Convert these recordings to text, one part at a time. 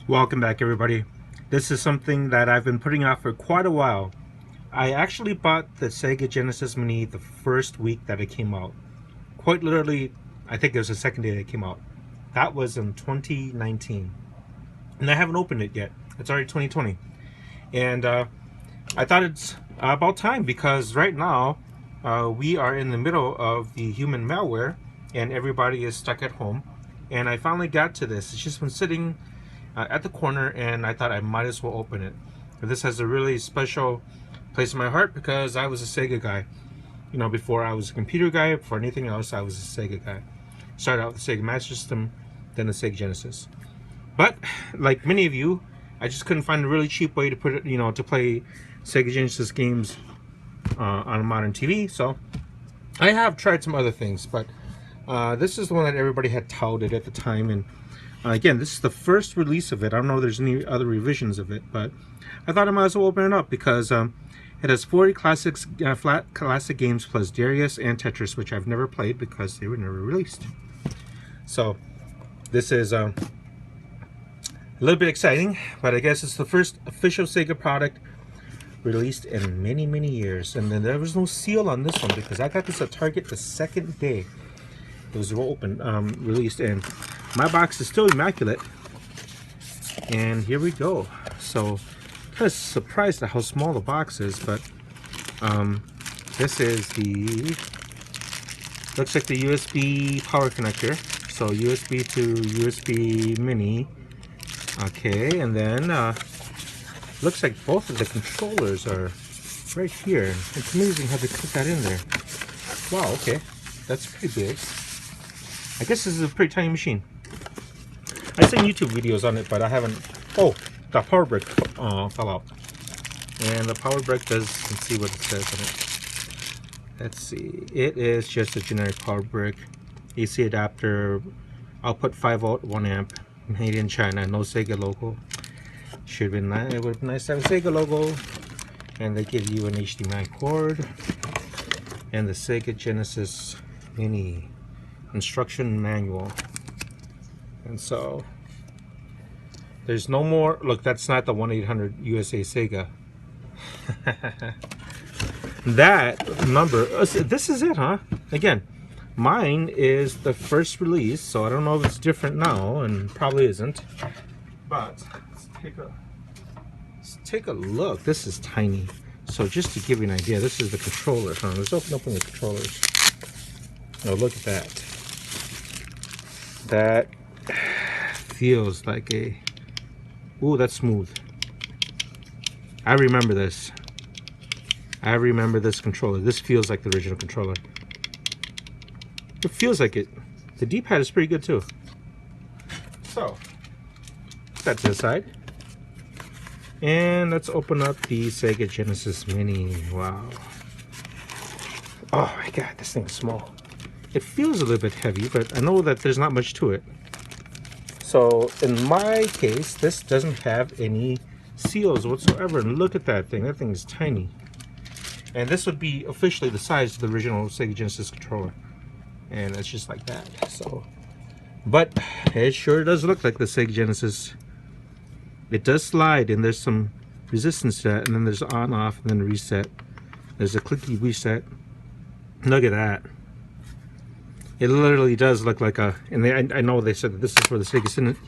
Welcome back, everybody. This is something that I've been putting off for quite a while. I actually bought the Sega Genesis Mini the first week that it came out. Quite literally, I think it was the second day that it came out. That was in 2019. And I haven't opened it yet. It's already 2020. And I thought it's about time because right now we are in the middle of the human malware and everybody is stuck at home. And I finally got to this. It's just been sitting at the corner and I thought I might as well open it. And this has a really special place in my heart because I was a Sega guy. You know, before I was a computer guy, before anything else, I was a Sega guy. Started out with the Sega Master System, then the Sega Genesis. But like many of you, I just couldn't find a really cheap way to put it, to play Sega Genesis games on a modern TV. So I have tried some other things, but this is the one that everybody had touted at the time. And again, this is the first release of it. I don't know if there's any other revisions of it, but I thought I might as well open it up because it has 40 classic games plus Darius and Tetris, which I've never played because they were never released. So this is a little bit exciting, but I guess it's the first official Sega product released in many, many years. And then there was no seal on this one because I got this at Target the second day it was released, and my box is still immaculate. And here we go. So kind of surprised at how small the box is, but this is looks like the USB power connector. So USB to USB Mini. Okay, and then looks like both of the controllers are right here. It's amazing how they put that in there. Wow, okay, that's pretty big. I guess this is a pretty tiny machine. I've seen YouTube videos on it, but I haven't. Oh, the power brick fell out. And the power brick does, let's see what it says on it. Let's see. It is just a generic power brick. AC adapter, output 5 volt, 1 amp. Made in China, no Sega logo. Should have been nice. It would have been nice to have a Sega logo. And they give you an HDMI cord. And the Sega Genesis Mini instruction manual. And so there's no more. Look, that's not the 1-800 USA Sega. That number, this is it, huh? Again, mine is the first release, so I don't know if it's different now, and probably isn't. But let's take a look. This is tiny. So just to give you an idea, this is the controller. Huh? Let's open up the controllers. Oh, look at that. That feels like a... Ooh, that's smooth. I remember this. I remember this controller. This feels like the original controller. It feels like it. The D-pad is pretty good too. So, put that to the side. And let's open up the Sega Genesis Mini. Wow. Oh my god, this thing's small. It feels a little bit heavy, but I know that there's not much to it. So in my case, this doesn't have any seals whatsoever. And look at that thing. That thing is tiny. And this would be officially the size of the original Sega Genesis controller. And it's just like that. So, but it sure does look like the Sega Genesis. It does slide, and there's some resistance to that. And then there's on, off, and then reset. There's a clicky reset. Look at that. It literally does look like a, and I know they said that this is for the Sega CD.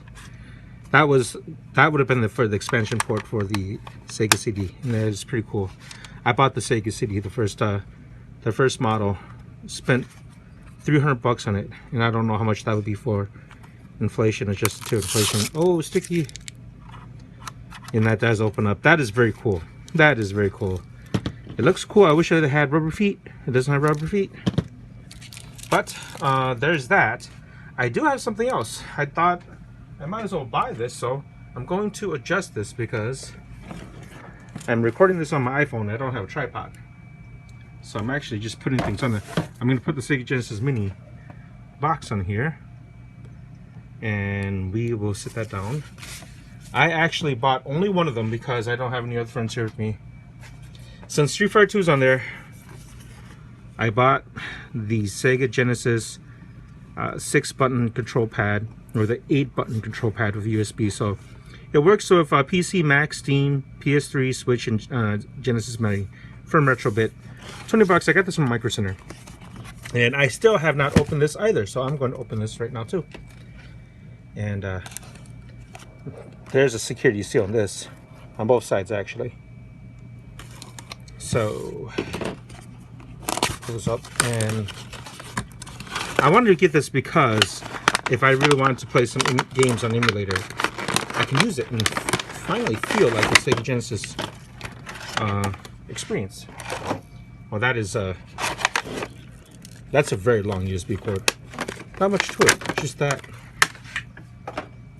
That would have been for the expansion port for the Sega CD, and that is pretty cool. I bought the Sega CD, the first model, spent $300 on it, and I don't know how much that would be for inflation, adjusted to inflation. Oh, sticky, and that does open up. That is very cool. That is very cool. It looks cool. I wish it had rubber feet. It doesn't have rubber feet. But there's that. I do have something else. I thought I might as well buy this, so I'm going to adjust this because I'm recording this on my iPhone. I don't have a tripod, so I'm actually just putting things on there. I'm going to put the Sega Genesis Mini box on here, and we will sit that down. I actually bought only one of them because I don't have any other friends here with me. Since Street Fighter 2 is on there, I bought the Sega Genesis 6-button control pad, or the 8-button control pad with USB. So It works with PC, Mac, Steam, PS3, Switch, and Genesis Mini from Retrobit. $20. I got this from Micro Center. And I still have not opened this either, so I'm going to open this right now too. And there's a security seal on this, on both sides actually. So, pull this up, and I wanted to get this because if I really wanted to play some games on emulator, I can use it and finally feel like the Sega Genesis experience. Well, that's a very long USB cord. Not much to it, just that.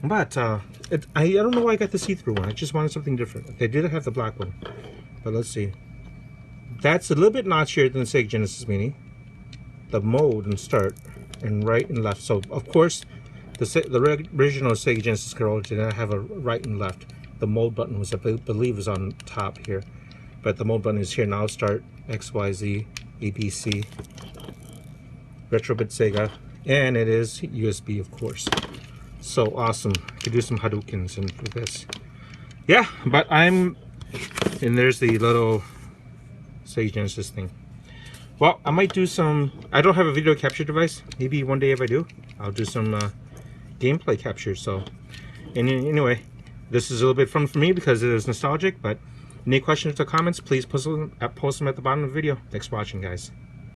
But I don't know why I got the see-through one. I just wanted something different. They did have the black one, but let's see. That's a little bit notchier than the Sega Genesis Mini. The mode and start, and right and left. So of course, the original Sega Genesis controller did not have a right and left. The mode button was, I believe, was on top here, but the mode button is here now. Start, X, Y, Z, ABC, Retrobit Sega, and it is USB, of course. So awesome! I could do some Hadoukens and with this. Yeah, but and there's the little Sega Genesis thing. Well, I might do some. I don't have a video capture device. Maybe one day if I do, I'll do some gameplay capture. So, and anyway, this is a little bit fun for me because it is nostalgic. But any questions or comments, please post them at the bottom of the video. Thanks for watching, guys.